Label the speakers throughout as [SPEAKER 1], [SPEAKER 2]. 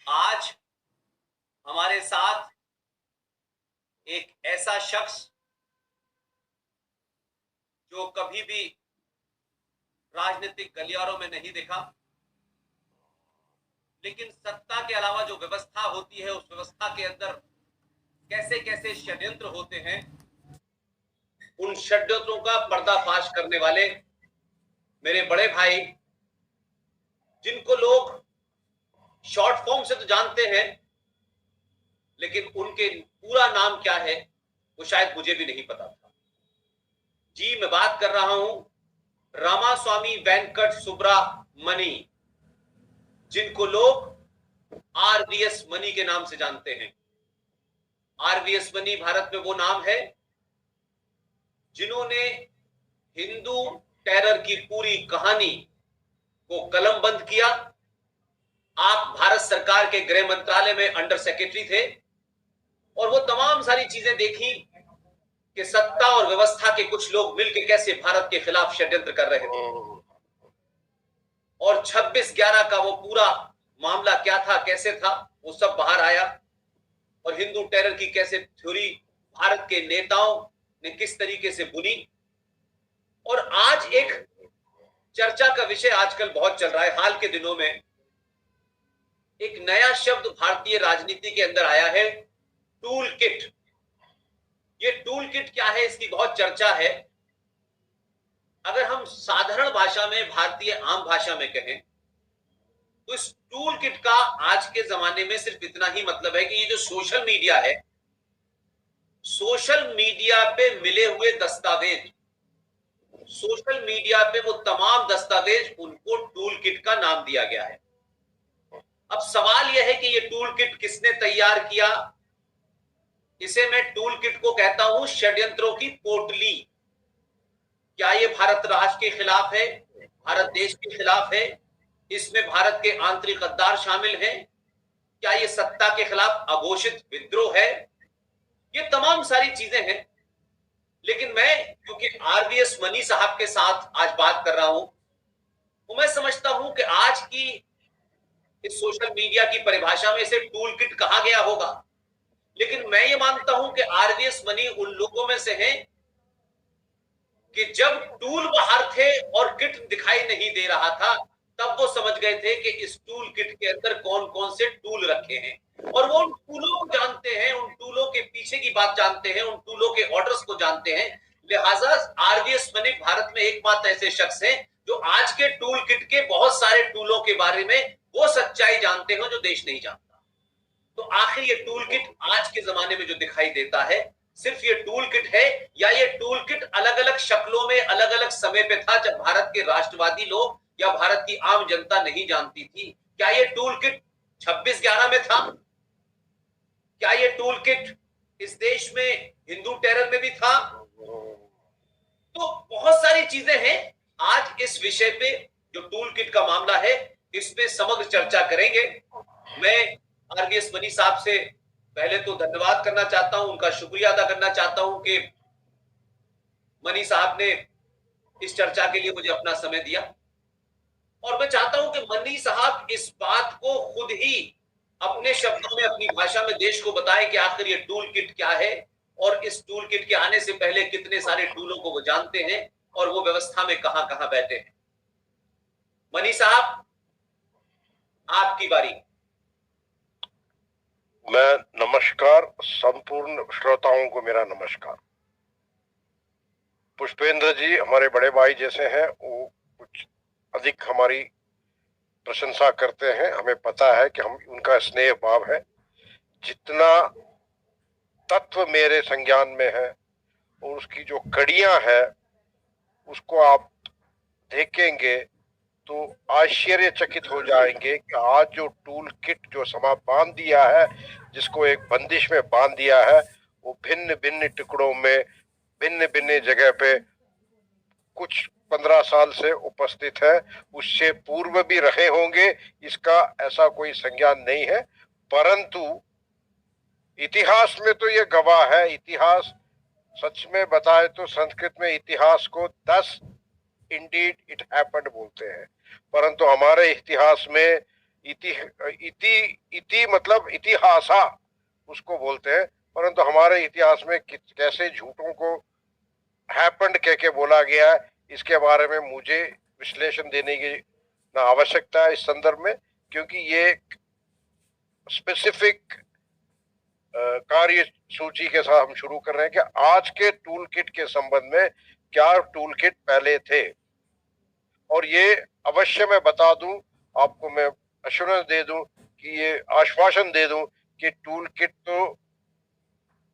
[SPEAKER 1] आज हमारे साथ एक ऐसा शख्स जो कभी भी राजनीतिक गलियारों में नहीं दिखा, लेकिन सत्ता के अलावा जो व्यवस्था होती है उस व्यवस्था के अंदर कैसे कैसे षड्यंत्र होते हैं, उन षड्यंत्रों का पर्दाफाश करने वाले मेरे बड़े भाई, जिनको लोग शॉर्ट फॉर्म से तो जानते हैं, लेकिन उनके पूरा नाम क्या है वो शायद मुझे भी नहीं पता था। जी, मैं बात कर रहा हूं रामास्वामी वेंकट सुब्रमणी, जिनको लोग आरवीएस मनी के नाम से जानते हैं। आरवीएस मनी भारत में वो नाम है जिन्होंने हिंदू टेरर की पूरी कहानी को कलमबंद किया। आप भारत सरकार के गृह मंत्रालय में अंडर सेक्रेटरी थे और वो तमाम सारी चीजें देखी कि सत्ता और व्यवस्था के कुछ लोग मिलकर कैसे भारत के खिलाफ षड्यंत्र कर रहे थे, और 26/11 का वो पूरा मामला क्या था, कैसे था, वो सब बाहर आया। और हिंदू टेरर की कैसे थ्योरी भारत के नेताओं ने किस तरीके से बुनी। और आज एक चर्चा का विषय आजकल बहुत चल रहा है, हाल के दिनों में एक नया शब्द भारतीय राजनीति के अंदर आया है, टूल किट। ये टूल किट क्या है, इसकी बहुत चर्चा है। अगर हम साधारण भाषा में, भारतीय आम भाषा में कहें तो इस टूल किट का आज के जमाने में सिर्फ इतना ही मतलब है कि ये जो सोशल मीडिया है, सोशल मीडिया पे मिले हुए दस्तावेज, सोशल मीडिया पे वो तमाम दस्तावेज, उनको टूल किट का नाम दिया गया है। अब सवाल यह है कि ये टूल किट किसने तैयार किया। इसे मैं टूल किट को कहता हूं षड्यंत्रों की पोटली। क्या ये भारत राष्ट्र के खिलाफ है, भारत देश के खिलाफ है? इसमें भारत के आंतरिक गद्दार शामिल हैं? क्या ये सत्ता के खिलाफ अघोषित विद्रोह है? ये तमाम सारी चीजें हैं। लेकिन मैं क्योंकि आरवीएस मनी साहब के साथ आज बात कर रहा हूं, तो मैं समझता हूं कि आज की इस सोशल मीडिया की परिभाषा में इसे टूल किट कहा गया होगा। लेकिन मैं ये मानता हूं कि आरवीएस मनी उन लोगों में से हैं कि जब टूल बाहर थे और किट दिखाई नहीं दे रहा था, तब वो समझ गए थे कि इस टूल किट के अंदर कौन कौन से टूल रखे हैं। और वो उन टूलों को जानते हैं, उन टूलों के पीछे की बात जानते हैं, उन टूलों के ऑर्डर्स को जानते हैं। लिहाजा आरवीएस मनी भारत में एकमात्र ऐसे शख्स हैं जो आज के टूल किट के बहुत सारे टूलों के बारे में वो सच्चाई जानते हैं जो देश नहीं जानता। तो आखिर ये टूल किट आज के जमाने में जो दिखाई देता है, सिर्फ ये टूल किट है, या ये टूल किट अलग अलग शक्लों में अलग अलग समय पे था जब भारत के राष्ट्रवादी लोग या भारत की आम जनता नहीं जानती थी? क्या ये टूल किट 26/11 में था? क्या ये टूल किट इस देश में हिंदू टेरर में भी था? तो बहुत सारी चीजें हैं। आज इस विषय पे जो टूल किट का मामला है, इस पे समग्र चर्चा करेंगे। मैं आरवीएस मनी साहब से पहले तो धन्यवाद करना चाहता हूं, उनका शुक्रिया अदा करना चाहता हूं कि मनी साहब ने इस चर्चा के लिए मुझे अपना समय दिया। और मैं चाहता हूं कि मनी साहब इस बात को खुद ही अपने शब्दों में, अपनी भाषा में देश को बताएं कि आखिर ये टूल किट क्या है, और इस टूल किट के आने से पहले कितने सारे टूलों को वो जानते हैं और वो व्यवस्था में कहां कहां बैठे हैं। मनी साहब, आपकी बारी।
[SPEAKER 2] मैं नमस्कार, संपूर्ण श्रोताओं को मेरा नमस्कार। पुष्पेंद्र जी हमारे बड़े भाई जैसे हैं, वो कुछ अधिक हमारी प्रशंसा करते हैं। हमें पता है कि हम उनका स्नेह भाव है। जितना तत्व मेरे संज्ञान में है और उसकी जो कड़ियां है, उसको आप देखेंगे तो आश्चर्यचकित हो जाएंगे कि आज जो टूल किट जो समा बांध दिया है, जिसको एक बंदिश में बांध दिया है, वो भिन्न भिन्न टुकड़ों में भिन्न भिन्न जगह पे कुछ 15 साल से उपस्थित है। उससे पूर्व भी रहे होंगे, इसका ऐसा कोई संज्ञान नहीं है। परंतु इतिहास में तो ये गवाह है। इतिहास सच में बताए तो संस्कृत में इतिहास को 10 इंडीड इट हैपेंड बोलते हैं। परंतु हमारे इतिहास में इति इति इति मतलब इतिहासा उसको बोलते हैं, परंतु हमारे इतिहास में कैसे झूठों को हैपेंड कह के बोला गया है, इसके बारे में मुझे विश्लेषण देने की ना आवश्यकता है इस संदर्भ में, क्योंकि ये स्पेसिफिक कार्य सूची के साथ हम शुरू कर रहे हैं कि आज के टूल किट के संबंध में क्या टूल किट पहले थे। और ये अवश्य मैं बता दूं आपको, मैं एश्योरेंस दे दूं कि ये आश्वासन दे दूं कि टूल किट तो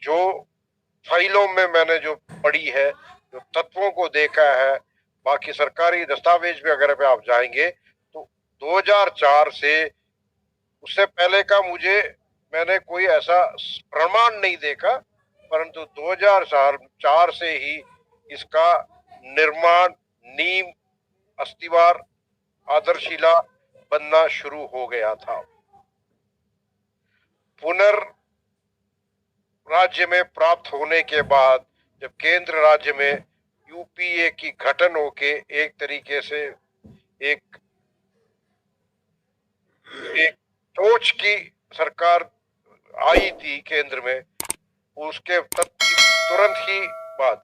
[SPEAKER 2] जो फाइलों में मैंने जो पढ़ी है, जो तत्वों को देखा है, बाकी सरकारी दस्तावेज भी अगर पे आप जाएंगे तो 2004 से उससे पहले का मैंने कोई ऐसा प्रमाण नहीं देखा, परंतु 2004 से ही इसका निर्माण, नींव, अस्तिवार, आधारशिला बनना शुरू हो गया था। राज्य में प्राप्त होने के बाद जब केंद्र राज्य में यूपीए की गठन होके एक तरीके से एक सोच की सरकार आई थी केंद्र में, उसके तुरंत ही बाद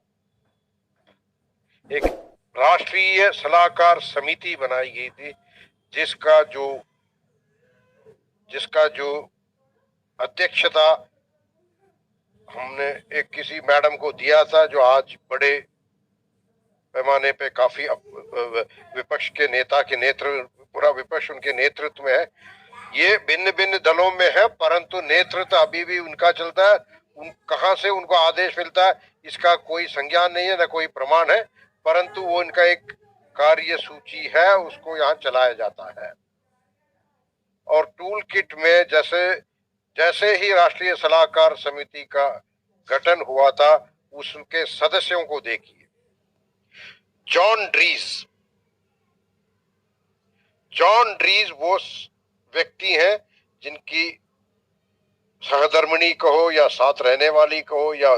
[SPEAKER 2] एक राष्ट्रीय सलाहकार समिति बनाई गई थी, जिसका जो अध्यक्षता हमने एक किसी मैडम को दिया था, जो आज बड़े पैमाने पे काफी विपक्ष के नेता के पूरा विपक्ष उनके नेतृत्व में है। ये भिन्न भिन्न दलों में है, परंतु नेतृत्व अभी भी उनका चलता है। कहां से उनको आदेश मिलता है इसका कोई संज्ञान नहीं है, न कोई प्रमाण है, परंतु वो इनका एक कार्य सूची है, उसको यहाँ चलाया जाता है। और टूल किट में जैसे ही राष्ट्रीय सलाहकार समिति का गठन हुआ था, उसके सदस्यों को देखिए। जॉन ड्रीज वो व्यक्ति हैं जिनकी सहधर्मिणी कहो या साथ रहने वाली कहो या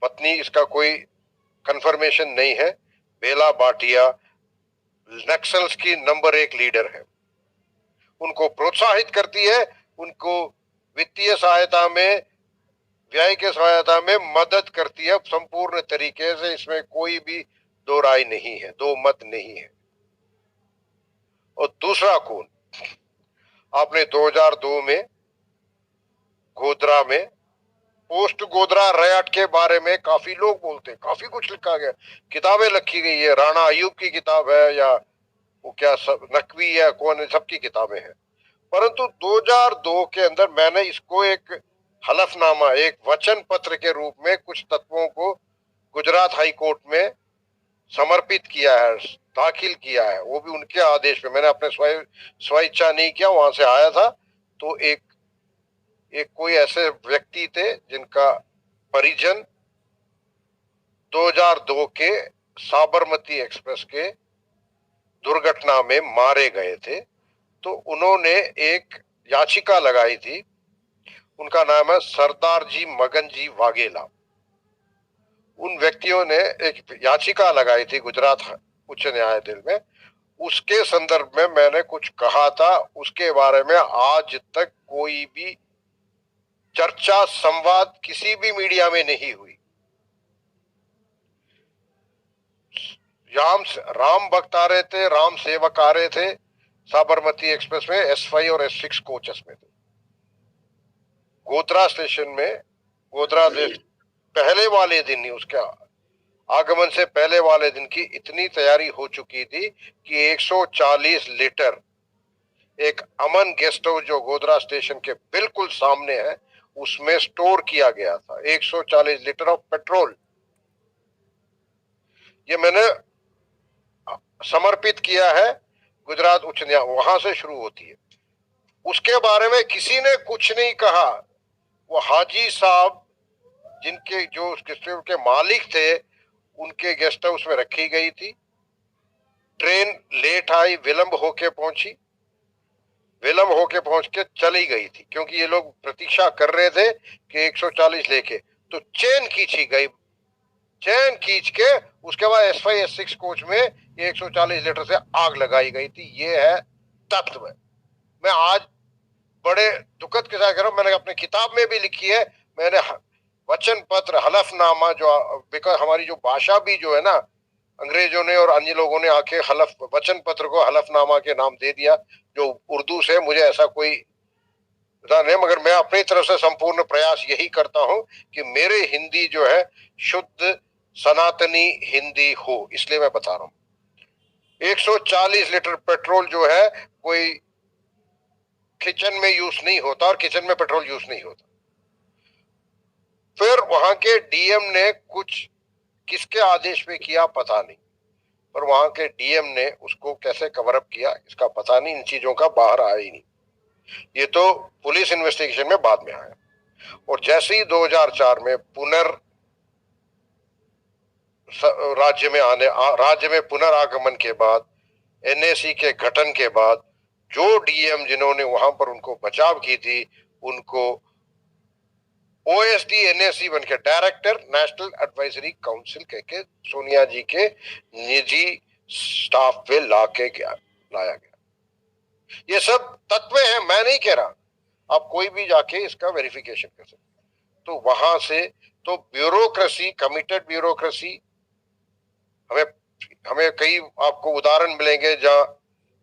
[SPEAKER 2] पत्नी, इसका कोई कंफर्मेशन नहीं है, बेला भाटिया नक्सल्स की नंबर 1 लीडर है। उनको प्रोत्साहित करती है, उनको वित्तीय सहायता में, व्यय के सहायता में मदद करती है संपूर्ण तरीके से। इसमें कोई भी दो राय नहीं है, दो मत नहीं है। और दूसरा कौन, आपने 2002 में गोधरा में पोस्ट गोधरा रयाट के बारे में काफी लोग बोलते हैं, काफी कुछ लिखा गया, किताबें लिखी गई है, राणा अयूब की किताब है या वो क्या नकवी है, कौन, सबकी किताबें हैं। परंतु 2002 के अंदर मैंने इसको एक हलफनामा, एक वचन पत्र के रूप में कुछ तत्वों को गुजरात हाई कोर्ट में समर्पित किया है, दाखिल किया है, वो भी उनके आदेश पे। मैंने अपने स्वेच्छा नहीं किया, वहां से आया था। तो एक कोई ऐसे व्यक्ति थे जिनका परिजन 2002 के साबरमती एक्सप्रेस के दुर्घटना में मारे गए थे, तो उन्होंने एक याचिका लगाई थी। उनका नाम है सरदार जी मगन जी वाघेला। उन व्यक्तियों ने एक याचिका लगाई थी गुजरात उच्च न्यायालय में। उसके संदर्भ में मैंने कुछ कहा था, उसके बारे में आज तक कोई भी चर्चा, संवाद किसी भी मीडिया में नहीं हुई। राम भक्त आ रहे थे, राम सेवक आ रहे थे साबरमती एक्सप्रेस में, S5 और S6 कोचेस में थे। गोधरा स्टेशन में, गोधरा पहले वाले दिन ही, उसका आगमन से पहले वाले दिन की इतनी तैयारी हो चुकी थी कि 140 लीटर एक अमन गेस्ट हाउस जो गोधरा स्टेशन के बिल्कुल सामने है, उसमें स्टोर किया गया था 140 लीटर ऑफ पेट्रोल। ये मैंने समर्पित किया है गुजरात उच्च न्यायालय, वहां से शुरू होती है। उसके बारे में किसी ने कुछ नहीं कहा। वो हाजी साहब जिनके जो गेस्ट हाउस के मालिक थे, उनके गेस्ट हाउस में रखी गई थी। ट्रेन लेट आई, विलंब होके पहुंची, विलंब होके पहुंच के चली गई थी, क्योंकि ये लोग प्रतीक्षा कर रहे थे कि 140 लेके, तो चेन खींची गई। चेन खींच के उसके बाद S5 S6 कोच में 140 लीटर से आग लगाई गई थी। ये है तत्व। मैं आज बड़े दुखद के साथ कह रहा हूं, मैंने अपने किताब में भी लिखी है, मैंने वचन पत्र हलफनामा जो, बिकॉज हमारी जो भाषा भी जो है ना, अंग्रेजों ने और अन्य लोगों ने आके हलफ वचन पत्र को हलफनामा के नाम दे दिया, जो उर्दू से मुझे ऐसा कोई पता नहीं, मगर मैं अपनी तरफ से संपूर्ण प्रयास यही करता हूं कि मेरे हिंदी जो है शुद्ध सनातनी हिंदी हो, इसलिए मैं बता रहा हूं। 140 लीटर पेट्रोल जो है कोई किचन में यूज नहीं होता, और किचन में पेट्रोल यूज नहीं होता। फिर वहां के डीएम ने कुछ किसके आदेश पे किया पता नहीं, पर वहां के डीएम ने उसको कैसे कवर अप किया इसका पता नहीं, इन चीजों का बाहर आया ही नहीं। ये तो पुलिस इन्वेस्टिगेशन में बाद में आया। और जैसे ही 2004 में राज्य में पुनरागमन के बाद, एनएसी के गठन के बाद, जो डीएम जिन्होंने वहां पर उनको बचाव की थी, उनको ओएसडी एनएसी बन के डायरेक्टर नेशनल एडवाइजरी काउंसिल के सोनिया जी के निजी स्टाफ पे लाया गया। ये सब तत्व हैं, मैं नहीं कह रहा, आप कोई भी जाके इसका वेरिफिकेशन कर सकते। तो वहां से तो ब्यूरोक्रेसी, कमिटेड ब्यूरोक्रेसी, हमें हमें कई आपको उदाहरण मिलेंगे जहां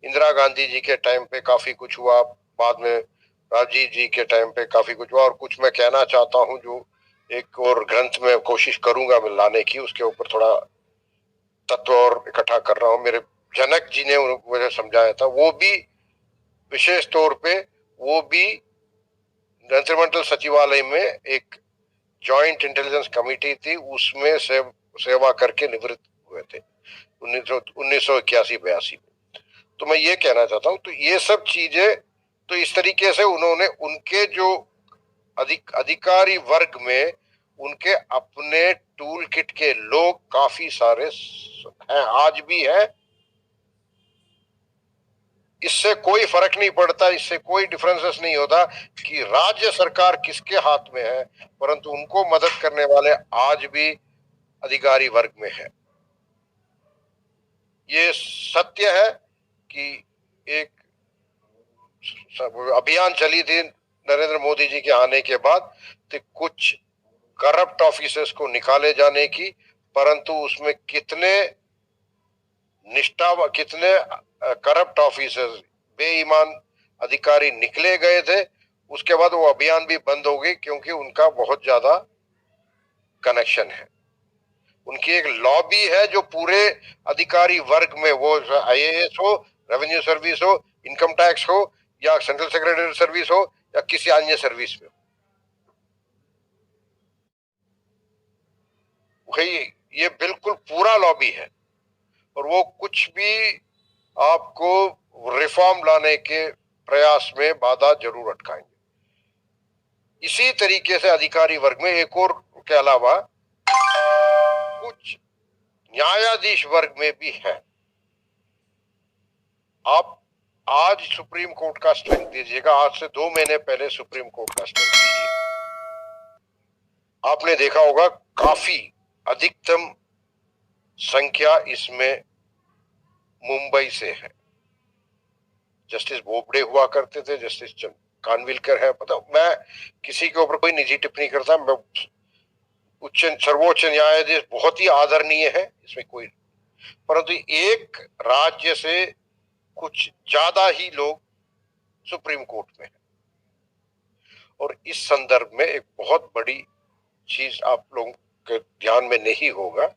[SPEAKER 2] इंदिरा गांधी जी के टाइम पे काफी कुछ हुआ, बाद में राजीव जी के टाइम पे काफी कुछ हुआ, और कुछ मैं कहना चाहता हूं जो एक और ग्रंथ में कोशिश करूंगा मैं लाने की, उसके ऊपर थोड़ा तत्व और इकट्ठा कर रहा हूं। मेरे जनक जी ने मुझे समझाया था, वो भी विशेष तौर पे, वो भी मंत्रिमंडल सचिवालय में एक जॉइंट इंटेलिजेंस कमेटी थी, उसमें सेवा करके निवृत्त हुए थे 1981-82 में। तो मैं ये कहना चाहता हूं, तो ये सब चीजें, तो इस तरीके से उन्होंने उनके जो अधिकारी वर्ग में उनके अपने टूल किट के लोग काफी सारे हैं, आज भी है। इससे कोई फर्क नहीं पड़ता, इससे कोई डिफरेंसेस नहीं होता कि राज्य सरकार किसके हाथ में है, परंतु उनको मदद करने वाले आज भी अधिकारी वर्ग में है। ये सत्य है कि एक अभियान चली थी नरेंद्र मोदी जी के आने के बाद, तो कुछ करप्ट ऑफिसर्स को निकाले जाने की, परंतु उसमें कितने कितने करप्ट ऑफिसर्स, बेईमान अधिकारी निकले गए थे, उसके बाद वो अभियान भी बंद हो गई, क्योंकि उनका बहुत ज्यादा कनेक्शन है। उनकी एक लॉबी है जो पूरे अधिकारी वर्ग में, वो आईएएस हो, रेवेन्यू सर्विस हो, इनकम टैक्स हो, या सेंट्रल सेक्रेटरी सर्विस हो, या किसी अन्य सर्विस में, वही ये बिल्कुल पूरा लॉबी है। और वो कुछ भी आपको रिफॉर्म लाने के प्रयास में बाधा जरूर अटकाएंगे। इसी तरीके से अधिकारी वर्ग में एक और के अलावा कुछ न्यायाधीश वर्ग में भी है। आप आज सुप्रीम कोर्ट का स्ट्रेंथ दीजिएगा, आज से 2 महीने पहले सुप्रीम कोर्ट का स्ट्रेंथ दीजिए, आपने देखा होगा काफी अधिकतम संख्या इसमें मुंबई से है। जस्टिस बोबडे हुआ करते थे, जस्टिस कानविलकर है, पता, मैं किसी के ऊपर कोई निजी टिप्पणी करता, मैं सर्वोच्च न्यायाधीश बहुत ही आदरणीय है, इसमें कोई, परंतु एक राज्य से कुछ ज्यादा ही लोग सुप्रीम कोर्ट में है। और इस संदर्भ में एक बहुत बड़ी चीज आप लोगों के ध्यान में नहीं होगा,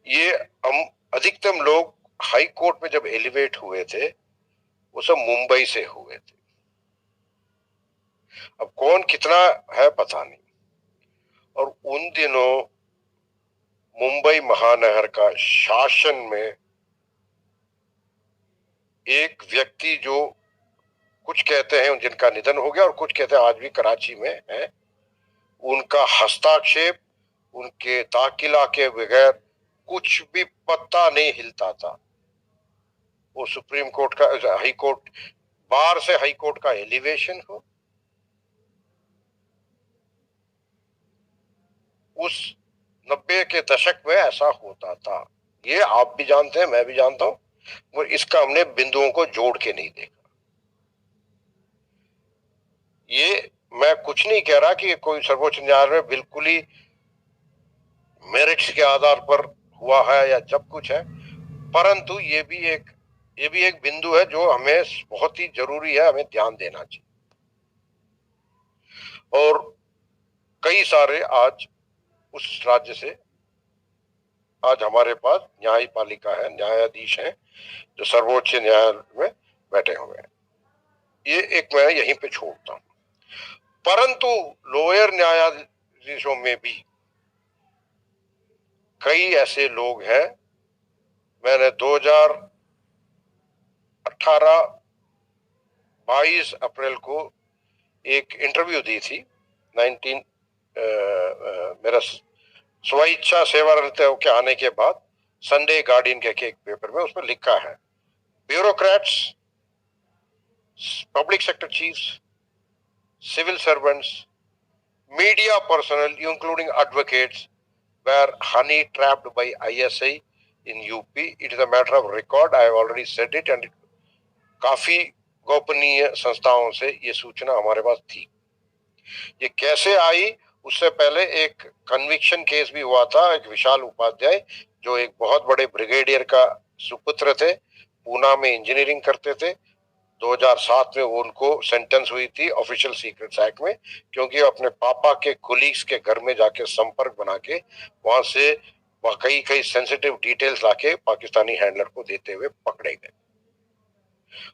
[SPEAKER 2] ये हम अधिकतम लोग हाई कोर्ट में जब एलिवेट हुए थे वो सब मुंबई से हुए थे। अब कौन कितना है पता नहीं। और उन दिनों मुंबई महानगर का शासन में एक व्यक्ति, जो कुछ कहते हैं जिनका निधन हो गया और कुछ कहते हैं आज भी कराची में है, उनका हस्ताक्षेप, उनके दाखिला के बगैर कुछ भी पत्ता नहीं हिलता था। वो सुप्रीम कोर्ट का, हाई कोर्ट, बार से हाई कोर्ट का एलिवेशन हो, उस 90 के दशक में ऐसा होता था। ये आप भी जानते हैं, मैं भी जानता हूं, वो इसका हमने बिंदुओं को जोड़ के नहीं देखा। ये मैं कुछ नहीं कह रहा कि कोई सर्वोच्च न्यायालय में बिल्कुल ही मेरिट्स के आधार पर हुआ है या जब कुछ है, परंतु ये भी एक बिंदु है जो हमें बहुत ही जरूरी है, हमें ध्यान देना चाहिए। और कई सारे आज उस राज्य से आज हमारे पास न्यायपालिका है, न्यायाधीश हैं जो सर्वोच्च न्यायालय में बैठे हुए हैं। ये एक मैं यहीं पे छोड़ता हूं। परंतु लोअर न्यायाधीशों में भी कई ऐसे लोग हैं। मैंने 2018 22 अप्रैल को एक इंटरव्यू दी थी। मेरा स्वेच्छा सेवानिवृत्त के आने के बाद संडे गार्डियन के एक पेपर में उसमें लिखा है, bureaucrats, public sector chiefs, civil servants, media personal including advocates were honey trapped by ISI in UP. It is a matter of record. I have already said it, and काफी गोपनीय संस्थाओं से ये सूचना हमारे पास थी। ये कैसे आई, उससे पहले एक कन्विक्शन केस भी हुआ था। एक विशाल उपाध्याय जो एक बहुत बड़े ब्रिगेडियर का सुपुत्र थे, पूना में इंजीनियरिंग करते थे। 2007 में वो उनको सेंटेंस हुई थी ऑफिशियल सीक्रेट्स एक्ट में, क्योंकि अपने पापा के कुलीग्स के घर में जाके संपर्क बना के वहां से कई सेंसिटिव डिटेल्स लाके पाकिस्तानी हैंडलर को देते हुए पकड़े गए।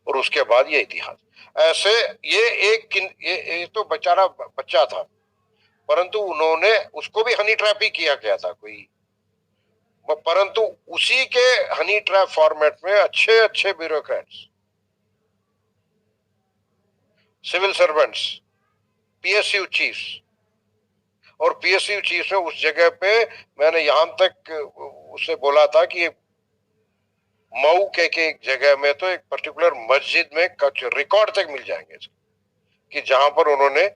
[SPEAKER 2] और उसके बाद ये इतिहास ऐसे ये तो बेचारा बच्चा था, परंतु उन्होंने उसको भी हनी ट्रैप ही किया गया था कोई, परंतु उसी के हनी ट्रैप फॉर्मेट में अच्छे अच्छे bureaucrats, civil servants, PSU chiefs, और पीएसयू चीफ्स में उस जगह पे मैंने यहां तक उससे बोला था कि मऊ के एक जगह में तो एक पर्टिकुलर मस्जिद में कुछ रिकॉर्ड तक मिल जाएंगे कि जहां पर उन्होंने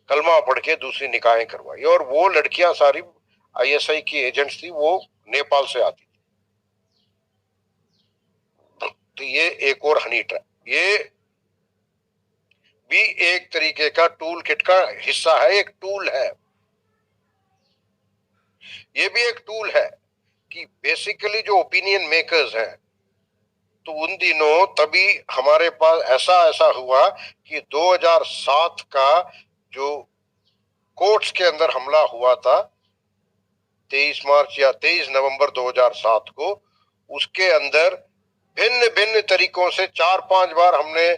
[SPEAKER 2] कलमा पढ़ के दूसरी निकाहें करवाई, और वो लड़कियां सारी आईएसआई की एजेंट्स थी, वो नेपाल से आती थी। तो ये एक और हनी ट्रैप, ये भी एक तरीके का टूल किट का हिस्सा है, एक टूल है। ये भी एक टूल है कि बेसिकली जो ओपिनियन मेकर्स हैं, तो उन दिनों तभी हमारे पास ऐसा हुआ कि 2007 का जो कोर्ट्स के अंदर हमला हुआ था 23 मार्च या 23 नवंबर 2007 को, उसके अंदर भिन्न भिन्न तरीकों से 4-5 बार हमने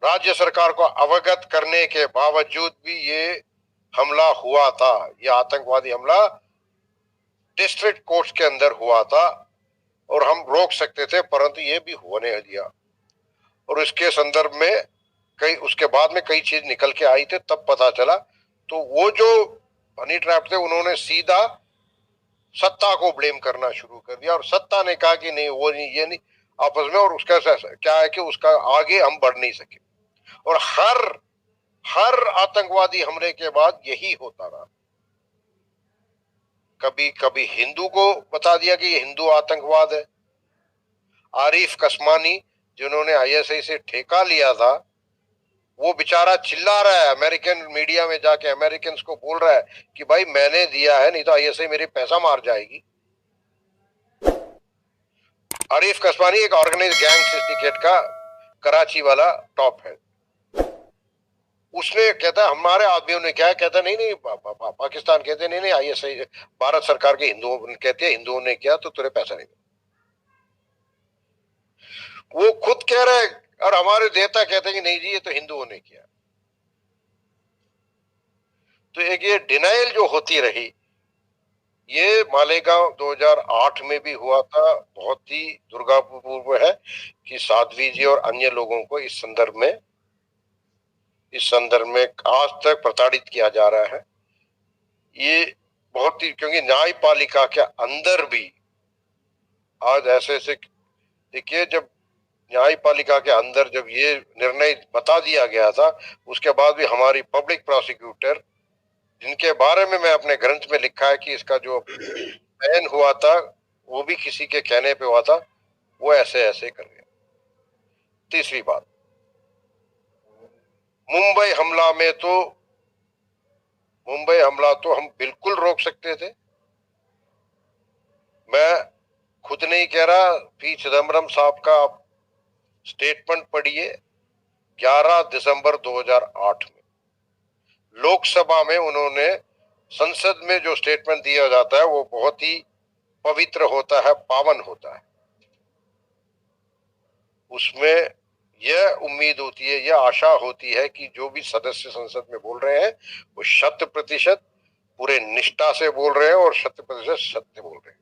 [SPEAKER 2] राज्य सरकार को अवगत करने के बावजूद भी ये हमला हुआ था। यह आतंकवादी हमला डिस्ट्रिक्ट कोर्ट्स के अंदर हुआ था और हम रोक सकते थे, परंतु ये भी होने दिया। और इसके संदर्भ में उसके बाद में कई चीज निकल के आई थे, तब पता चला। तो वो जो हनी ट्रैप थे उन्होंने सीधा सत्ता को ब्लेम करना शुरू कर दिया, और सत्ता ने कहा कि नहीं, वो नहीं, ये नहीं, आपस में। और उसका क्या है कि उसका आगे हम बढ़ नहीं सके, और हर आतंकवादी हमले के बाद यही होता रहा। कभी हिंदू को बता दिया कि ये हिंदू आतंकवाद है। आरिफ कस्मानी जिन्होंने आईएसआई से ठेका लिया था, वो बेचारा चिल्ला रहा है अमेरिकन मीडिया में जाके, अमेरिकन को बोल रहा है कि भाई मैंने दिया है, नहीं तो आईएसआई मेरे पैसा मार जाएगी। आरिफ कस्मानी एक ऑर्गेनाइज्ड गैंग सिंडिकेट का कराची वाला टॉप है। उसने कहता है हमारे आदमियों ने क्या, कहता नहीं पाकिस्तान कहते नहीं आईएसआई भारत सरकार के हिंदुओं कहते हैं हिंदुओं ने किया, तो तुझे पैसा नहीं। वो खुद कह रहे हैं, और हमारे देवता कहते हैं कि नहीं जी ये तो हिंदुओं ने किया। तो एक ये डिनाइल जो होती रही, ये मालेगांव 2008 में भी हुआ था। बहुत ही दुर्भाग्यपूर्ण है कि साध्वी जी और अन्य लोगों को इस संदर्भ में आज तक प्रताड़ित किया जा रहा है। ये बहुत ही, क्योंकि न्यायपालिका के अंदर भी आज ऐसे देखिए, जब न्यायपालिका के अंदर जब ये निर्णय बता दिया गया था, उसके बाद भी हमारी पब्लिक प्रोसिक्यूटर, जिनके बारे में मैं अपने ग्रंथ में लिखा है कि इसका जो बैन हुआ था वो भी किसी के कहने पे हुआ था, वो ऐसे ऐसे कर गया। तीसरी बात, मुंबई हमला तो हम बिल्कुल रोक सकते थे। मैं खुद नहीं कह रहा, पी चिदम्बरम साहब का स्टेटमेंट पढ़िए, 11 दिसंबर 2008 में लोकसभा में उन्होंने, संसद में जो स्टेटमेंट दिया जाता है वो बहुत ही पवित्र होता है, पावन होता है। उसमें यह उम्मीद होती है, यह आशा होती है कि जो भी सदस्य संसद में बोल रहे हैं वो 100% पूरे निष्ठा से बोल रहे हैं और 100% सत्य बोल रहे हैं।